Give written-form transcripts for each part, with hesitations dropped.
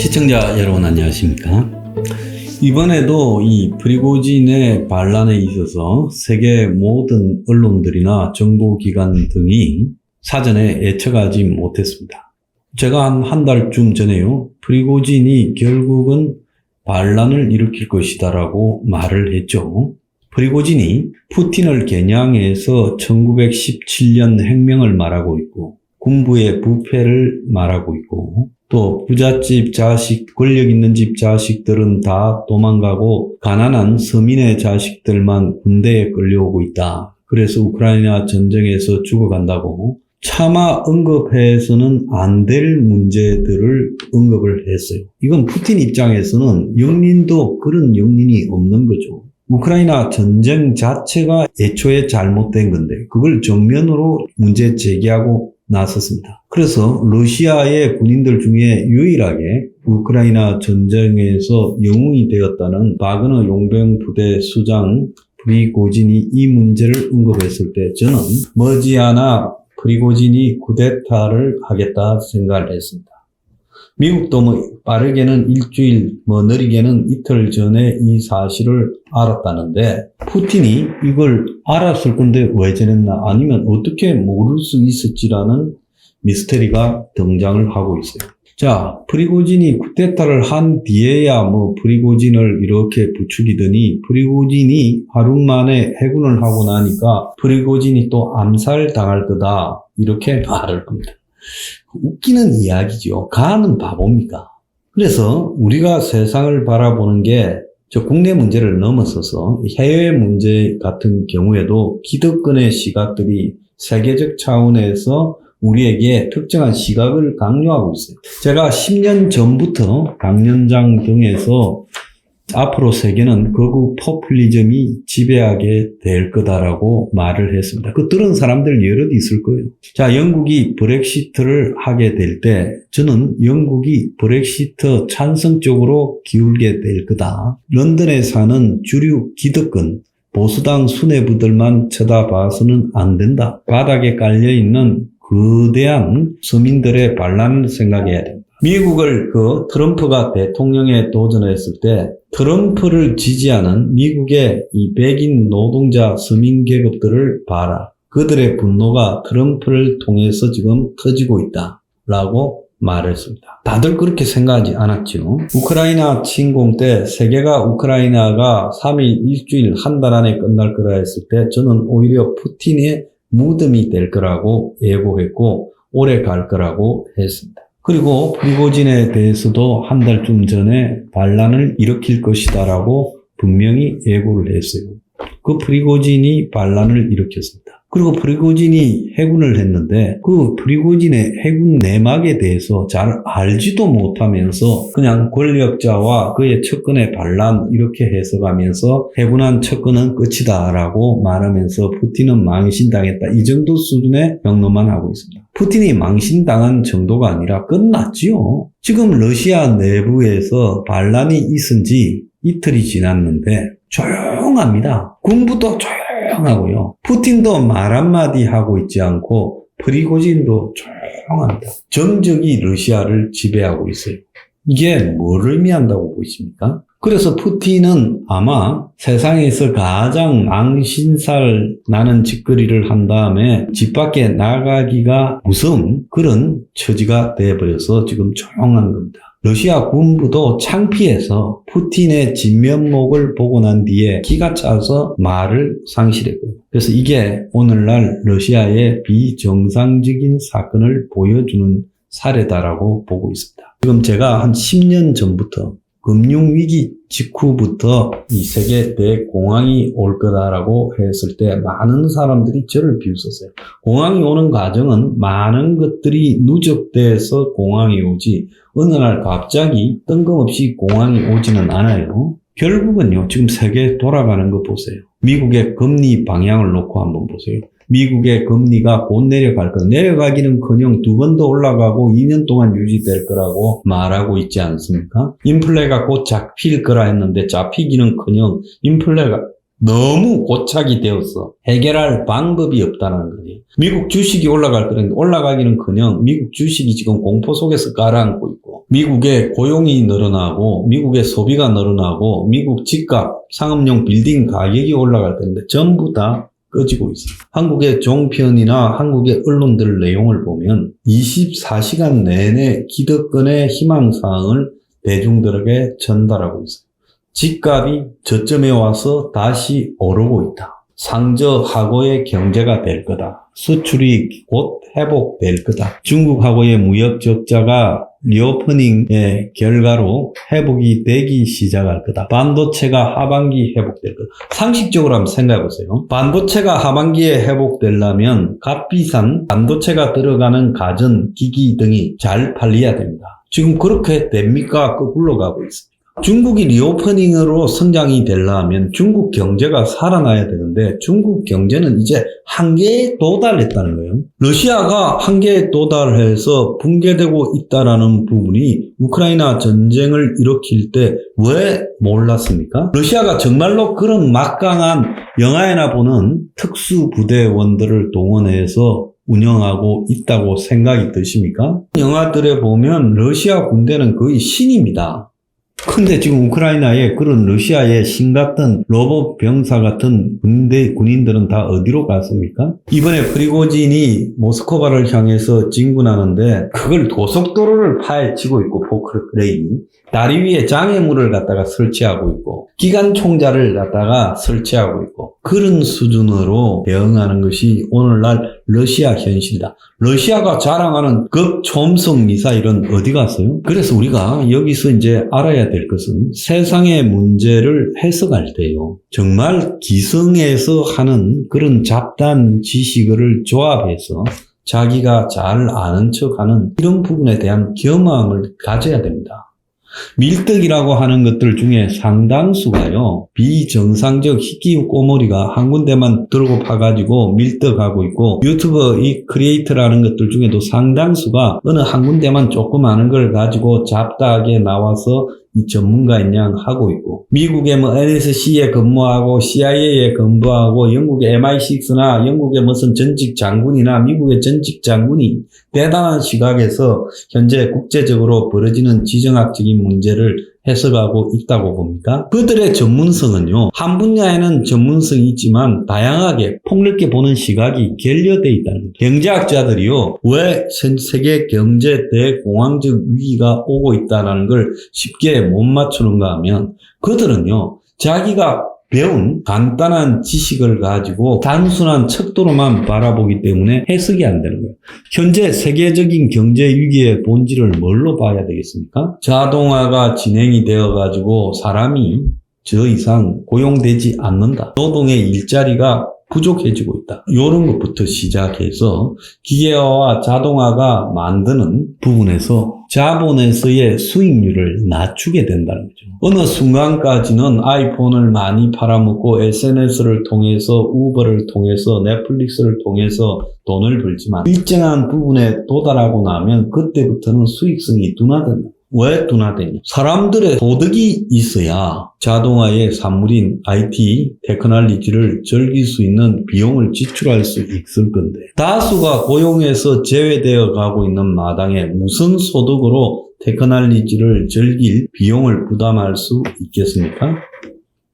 시청자 여러분 안녕하십니까? 이번에도 이 프리고진의 반란에 있어서 세계 모든 언론들이나 정보기관 등이 사전에 예측하지 못했습니다. 제가 한 달쯤 전에요, 프리고진이 결국은 반란을 일으킬 것이다 라고 말을 했죠. 프리고진이 푸틴을 겨냥해서 1917년 혁명을 말하고 있고, 군부의 부패를 말하고 있고, 또 부잣집 자식, 권력 있는 집 자식들은 다 도망가고 가난한 서민의 자식들만 군대에 끌려오고 있다. 그래서 우크라이나 전쟁에서 죽어간다고 차마 언급해서는 안 될 문제들을 언급을 했어요. 이건 푸틴 입장에서는 영린도 그런 영린이 없는 거죠. 우크라이나 전쟁 자체가 애초에 잘못된 건데 그걸 정면으로 문제 제기하고 나섰습니다. 그래서 러시아의 군인들 중에 유일하게 우크라이나 전쟁에서 영웅이 되었다는 바그너 용병부대 수장 프리고진이 이 문제를 언급했을 때 저는 머지않아 프리고진이 쿠데타를 하겠다 생각을 했습니다. 미국도 빠르게는 일주일, 느리게는 이틀 전에 이 사실을 알았다는데 푸틴이 이걸 알았을 건데 왜 저랬나, 아니면 어떻게 모를 수 있었지라는 미스터리가 등장을 하고 있어요. 자, 프리고진이 쿠데타를 한 뒤에야 프리고진을 이렇게 부추기더니 프리고진이 하루 만에 해군을 하고 나니까 프리고진이 또 암살 당할 거다 이렇게 말을 합니다. 웃기는 이야기죠. 가는 바보입니까? 그래서 우리가 세상을 바라보는 게 저 국내 문제를 넘어서서 해외 문제 같은 경우에도 기득권의 시각들이 세계적 차원에서 우리에게 특정한 시각을 강요하고 있어요. 제가 10년 전부터 강연장 등에서 앞으로 세계는 극우 포퓰리즘이 지배하게 될 거다라고 말을 했습니다. 그 들은 사람들 여럿 있을 거예요. 자, 영국이 브렉시트를 하게 될 때 저는 영국이 브렉시트 찬성 쪽으로 기울게 될 거다. 런던에 사는 주류 기득권 보수당 수뇌부들만 쳐다봐서는 안 된다. 바닥에 깔려있는 거대한 서민들의 반란을 생각해야 됩니다. 미국을 트럼프가 대통령에 도전했을 때 트럼프를 지지하는 미국의 이 백인 노동자 서민 계급들을 봐라. 그들의 분노가 트럼프를 통해서 지금 터지고 있다라고 말했습니다. 다들 그렇게 생각하지 않았죠. 우크라이나 침공 때 세계가 우크라이나가 3일, 일주일, 한 달 안에 끝날 거라 했을 때 저는 오히려 푸틴의 무덤이 될 거라고 예고했고 오래 갈 거라고 했습니다. 그리고 프리고진에 대해서도 한 달쯤 전에 반란을 일으킬 것이다라고 분명히 예고를 했어요. 그 프리고진이 반란을 일으켰습니다. 그리고 프리고진이 해군을 했는데 그 프리고진의 해군 내막에 대해서 잘 알지도 못하면서 그냥 권력자와 그의 척근의 반란 이렇게 해석하면서 해군한 척근은 끝이다라고 말하면서 푸틴은 망신당했다. 이 정도 수준의 평론만 하고 있습니다. 푸틴이 망신당한 정도가 아니라 끝났지요. 지금 러시아 내부에서 반란이 있은 지 이틀이 지났는데 조용합니다. 군부도 조용하고요. 푸틴도 말 한마디 하고 있지 않고 프리고진도 조용합니다. 정적이 러시아를 지배하고 있어요. 이게 뭘 의미한다고 보십니까? 그래서 푸틴은 아마 세상에서 가장 망신살 나는 짓거리를 한 다음에 집 밖에 나가기가 무서운 그런 처지가 돼버려서 지금 조용한 겁니다. 러시아 군부도 창피해서 푸틴의 진면목을 보고 난 뒤에 기가 차서 말을 상실했고요. 그래서 이게 오늘날 러시아의 비정상적인 사건을 보여주는 사례다라고 보고 있습니다. 지금 제가 한 10년 전부터 금융위기 직후부터 이 세계 대공황이 올 거다라고 했을 때 많은 사람들이 저를 비웃었어요. 공황이 오는 과정은 많은 것들이 누적돼서 공황이 오지 어느 날 갑자기 뜬금없이 공황이 오지는 않아요. 결국은요, 지금 세계 돌아가는 거 보세요. 미국의 금리 방향을 놓고 한번 보세요. 미국의 금리가 곧 내려갈 거다. 내려가기는커녕 두 번 더 올라가고 2년 동안 유지될 거라고 말하고 있지 않습니까? 인플레가 곧 잡힐 거라 했는데 잡히기는커녕 인플레가 너무 고착이 되었어. 해결할 방법이 없다는 거지. 미국 주식이 올라갈 거는데 올라가기는커녕 미국 주식이 지금 공포 속에서 가라앉고 있고 미국의 고용이 늘어나고 미국의 소비가 늘어나고 미국 집값, 상업용 빌딩 가격이 올라갈 텐데 전부 다 꺼지고 있어요. 한국의 종편이나 한국의 언론들 내용을 보면 24시간 내내 기득권의 희망사항을 대중들에게 전달하고 있어요. 집값이 저점에 와서 다시 오르고 있다. 상저하고의 경제가 될 거다. 수출이 곧 회복될 거다. 중국하고의 무역 적자가 리오프닝의 결과로 회복이 되기 시작할 거다. 반도체가 하반기 회복될 거다. 상식적으로 한번 생각해 보세요. 반도체가 하반기에 회복되려면 값비싼 반도체가 들어가는 가전, 기기 등이 잘 팔려야 됩니다. 지금 그렇게 됩니까? 거꾸로 가고 있습니다. 중국이 리오프닝으로 성장이 되려면 중국 경제가 살아나야 되는데 중국 경제는 이제 한계에 도달했다는 거예요. 러시아가 한계에 도달해서 붕괴되고 있다는 부분이 우크라이나 전쟁을 일으킬 때 왜 몰랐습니까? 러시아가 정말로 그런 막강한 영화에나 보는 특수부대원들을 동원해서 운영하고 있다고 생각이 드십니까? 영화들에 보면 러시아 군대는 거의 신입니다. 근데 지금 우크라이나에 그런 러시아의 신 같은 로봇 병사 같은 군인들은 다 어디로 갔습니까? 이번에 프리고진이 모스크바를 향해서 진군하는데 그걸 고속도로를 파헤치고 있고 포크레인이 다리 위에 장애물을 갖다가 설치하고 있고 기관총자를 갖다가 설치하고 있고 그런 수준으로 대응하는 것이 오늘날 러시아 현실이다. 러시아가 자랑하는 극초음속 미사일은 어디 갔어요? 그래서 우리가 여기서 이제 알아야 될 것은 세상의 문제를 해석할 때요. 정말 기성에서 하는 그런 잡다한 지식을 조합해서 자기가 잘 아는 척하는 이런 부분에 대한 겸함을 가져야 됩니다. 밀떡이라고 하는 것들 중에 상당수가요, 비정상적 희귀 꼬머리가 한 군데만 들고 파가지고 밀떡하고 있고, 유튜버 이 크리에이터라는 것들 중에도 상당수가 어느 한 군데만 조금 아는 걸 가지고 잡다하게 나와서 이 전문가인 양 하고 있고, 미국의 뭐 NSC에 근무하고 CIA에 근무하고 영국의 MI6나 영국의 무슨 전직 장군이나 미국의 전직 장군이 대단한 시각에서 현재 국제적으로 벌어지는 지정학적인 문제를 해석하고 있다고 봅니까? 그들의 전문성은요, 한 분야에는 전문성이 있지만 다양하게 폭넓게 보는 시각이 결여되어 있다는 거죠. 경제학자들이요, 왜 세계 경제 대공황적 위기가 오고 있다는 걸 쉽게 못 맞추는가 하면 그들은요, 자기가 배운 간단한 지식을 가지고 단순한 척도로만 바라보기 때문에 해석이 안 되는 거예요. 현재 세계적인 경제 위기의 본질을 뭘로 봐야 되겠습니까? 자동화가 진행이 되어 가지고 사람이 더 이상 고용되지 않는다. 노동의 일자리가 부족해지고 있다. 이런 것부터 시작해서 기계화와 자동화가 만드는 부분에서 자본에서의 수익률을 낮추게 된다는 거죠. 어느 순간까지는 아이폰을 많이 팔아먹고 SNS를 통해서 우버를 통해서 넷플릭스를 통해서 돈을 벌지만 일정한 부분에 도달하고 나면 그때부터는 수익성이 둔화된다. 왜 둔화되냐? 사람들의 소득이 있어야 자동화의 산물인 IT 테크놀로지를 즐길 수 있는 비용을 지출할 수 있을 건데, 다수가 고용에서 제외되어 가고 있는 마당에 무슨 소득으로 테크놀로지를 즐길 비용을 부담할 수 있겠습니까?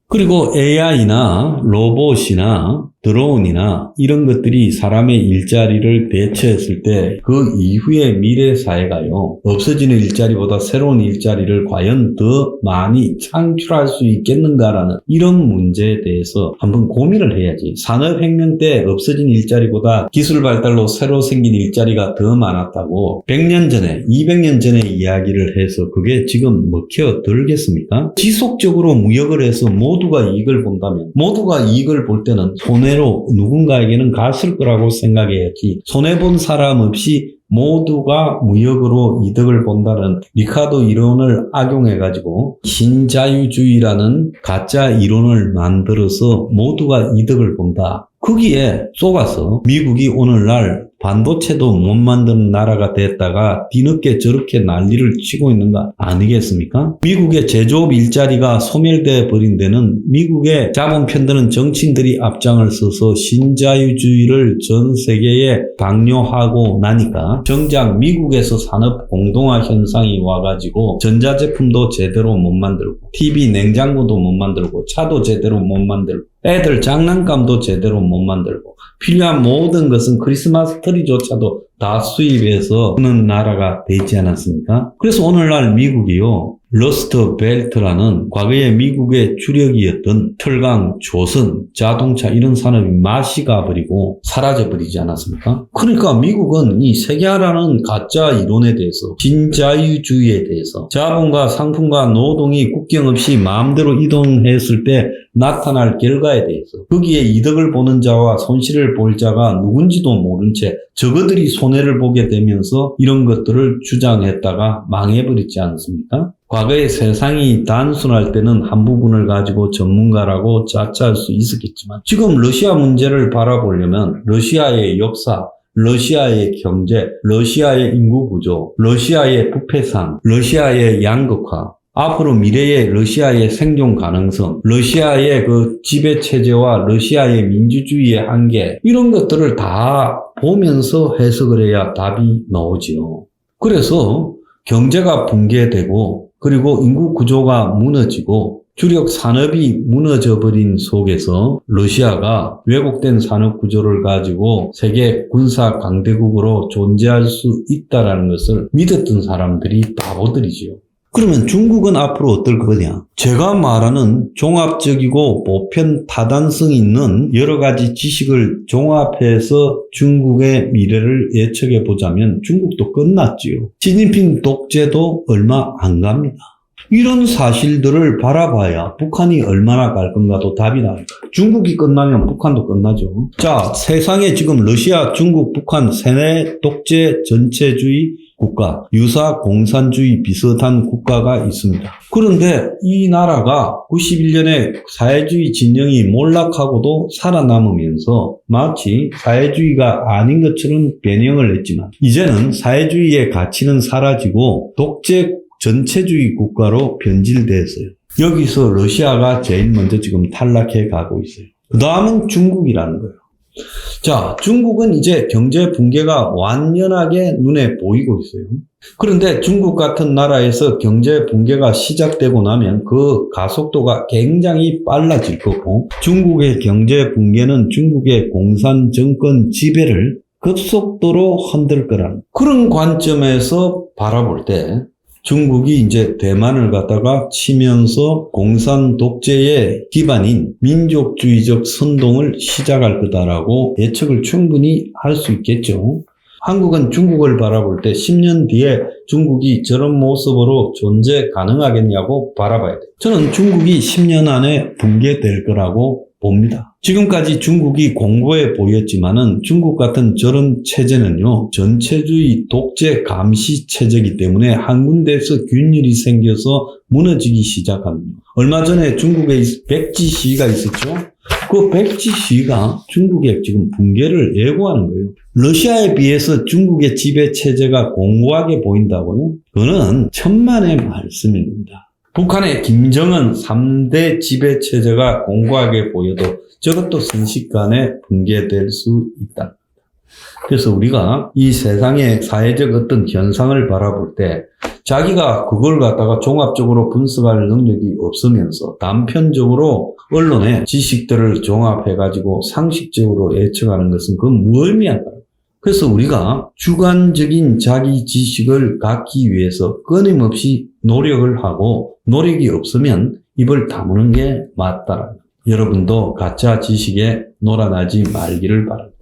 그리고 AI나 로봇이나 드론이나 이런 것들이 사람의 일자리를 대체했을 때 그 이후의 미래 사회가요, 없어지는 일자리보다 새로운 일자리를 과연 더 많이 창출할 수 있겠는가라는 이런 문제에 대해서 한번 고민을 해야지. 산업혁명 때 없어진 일자리보다 기술 발달로 새로 생긴 일자리가 더 많았다고 100년 전에 200년 전에 이야기를 해서 그게 지금 먹혀들겠습니까? 지속적으로 무역을 해서 모두가 이익을 본다면, 모두가 이익을 볼 때는 손해로 누군가에게는 갔을 거라고 생각해야지, 손해본 사람 없이 모두가 무역으로 이득을 본다는 리카르도 이론을 악용해가지고 신자유주의라는 가짜 이론을 만들어서 모두가 이득을 본다. 거기에 속아서 미국이 오늘날 반도체도 못 만드는 나라가 됐다가 뒤늦게 저렇게 난리를 치고 있는 거 아니겠습니까? 미국의 제조업 일자리가 소멸돼 버린 데는 미국의 자본 편드는 정치인들이 앞장을 서서 신자유주의를 전 세계에 강요하고 나니까 정작 미국에서 산업 공동화 현상이 와가지고 전자제품도 제대로 못 만들고 TV 냉장고도 못 만들고 차도 제대로 못 만들고 애들 장난감도 제대로 못 만들고 필요한 모든 것은 크리스마스 트리조차도 다 수입해서 하는 나라가 되지 않았습니까? 그래서 오늘날 미국이요. 러스트 벨트라는 과거에 미국의 주력이었던 철강, 조선, 자동차 이런 산업이 맛이 가버리고 사라져버리지 않았습니까? 그러니까 미국은 이 세계화라는 가짜 이론에 대해서 신자유주의에 대해서 자본과 상품과 노동이 국경 없이 마음대로 이동했을 때 나타날 결과에 대해서 거기에 이득을 보는 자와 손실을 볼 자가 누군지도 모른 채 저거들이 손해를 보게 되면서 이런 것들을 주장했다가 망해버리지 않습니까? 과거에 세상이 단순할 때는 한 부분을 가지고 전문가라고 자처할 수 있었겠지만 지금 러시아 문제를 바라보려면 러시아의 역사, 러시아의 경제, 러시아의 인구 구조, 러시아의 부패상, 러시아의 양극화, 앞으로 미래의 러시아의 생존 가능성, 러시아의 그 지배체제와 러시아의 민주주의의 한계, 이런 것들을 다 보면서 해석을 해야 답이 나오지요. 그래서 경제가 붕괴되고 그리고 인구 구조가 무너지고 주력 산업이 무너져버린 속에서 러시아가 왜곡된 산업 구조를 가지고 세계 군사 강대국으로 존재할 수 있다는 것을 믿었던 사람들이 바보들이지요. 그러면 중국은 앞으로 어떨 거냐? 제가 말하는 종합적이고 보편 타단성 있는 여러 가지 지식을 종합해서 중국의 미래를 예측해 보자면 중국도 끝났지요. 시진핑 독재도 얼마 안 갑니다. 이런 사실들을 바라봐야 북한이 얼마나 갈 건가도 답이 나옵니다. 중국이 끝나면 북한도 끝나죠. 자, 세상에 지금 러시아, 중국, 북한 세네 독재 전체주의 국가, 유사 공산주의 비슷한 국가가 있습니다. 그런데 이 나라가 91년에 사회주의 진영이 몰락하고도 살아남으면서 마치 사회주의가 아닌 것처럼 변형을 했지만 이제는 사회주의의 가치는 사라지고 독재 전체주의 국가로 변질됐어요. 여기서 러시아가 제일 먼저 지금 탈락해 가고 있어요. 그 다음은 중국이라는 거예요. 자, 중국은 이제 경제 붕괴가 완연하게 눈에 보이고 있어요. 그런데 중국 같은 나라에서 경제 붕괴가 시작되고 나면 그 가속도가 굉장히 빨라질 거고 중국의 경제 붕괴는 중국의 공산 정권 지배를 급속도로 흔들 거라는 그런 관점에서 바라볼 때 중국이 이제 대만을 갖다가 치면서 공산 독재의 기반인 민족주의적 선동을 시작할 거다라고 예측을 충분히 할 수 있겠죠. 한국은 중국을 바라볼 때 10년 뒤에 중국이 저런 모습으로 존재 가능하겠냐고 바라봐야 돼요. 저는 중국이 10년 안에 붕괴될 거라고 봅니다. 지금까지 중국이 공고해 보였지만은 중국 같은 저런 체제는요, 전체주의 독재 감시 체제이기 때문에 한 군데에서 균열이 생겨서 무너지기 시작합니다. 얼마 전에 중국에 백지 시위가 있었죠? 그 백지 시위가 중국의 지금 붕괴를 예고하는 거예요. 러시아에 비해서 중국의 지배 체제가 공고하게 보인다고요? 그거는 천만의 말씀입니다. 북한의 김정은 3대 지배체제가 공고하게 보여도 저것도 순식간에 붕괴될 수 있다. 그래서 우리가 이 세상의 사회적 어떤 현상을 바라볼 때 자기가 그걸 갖다가 종합적으로 분석할 능력이 없으면서 단편적으로 언론의 지식들을 종합해가지고 상식적으로 예측하는 것은 그건 무의미하다. 그래서 우리가 주관적인 자기 지식을 갖기 위해서 끊임없이 노력을 하고 노력이 없으면 입을 다무는 게 맞다. 여러분도 가짜 지식에 놀아나지 말기를 바랍니다.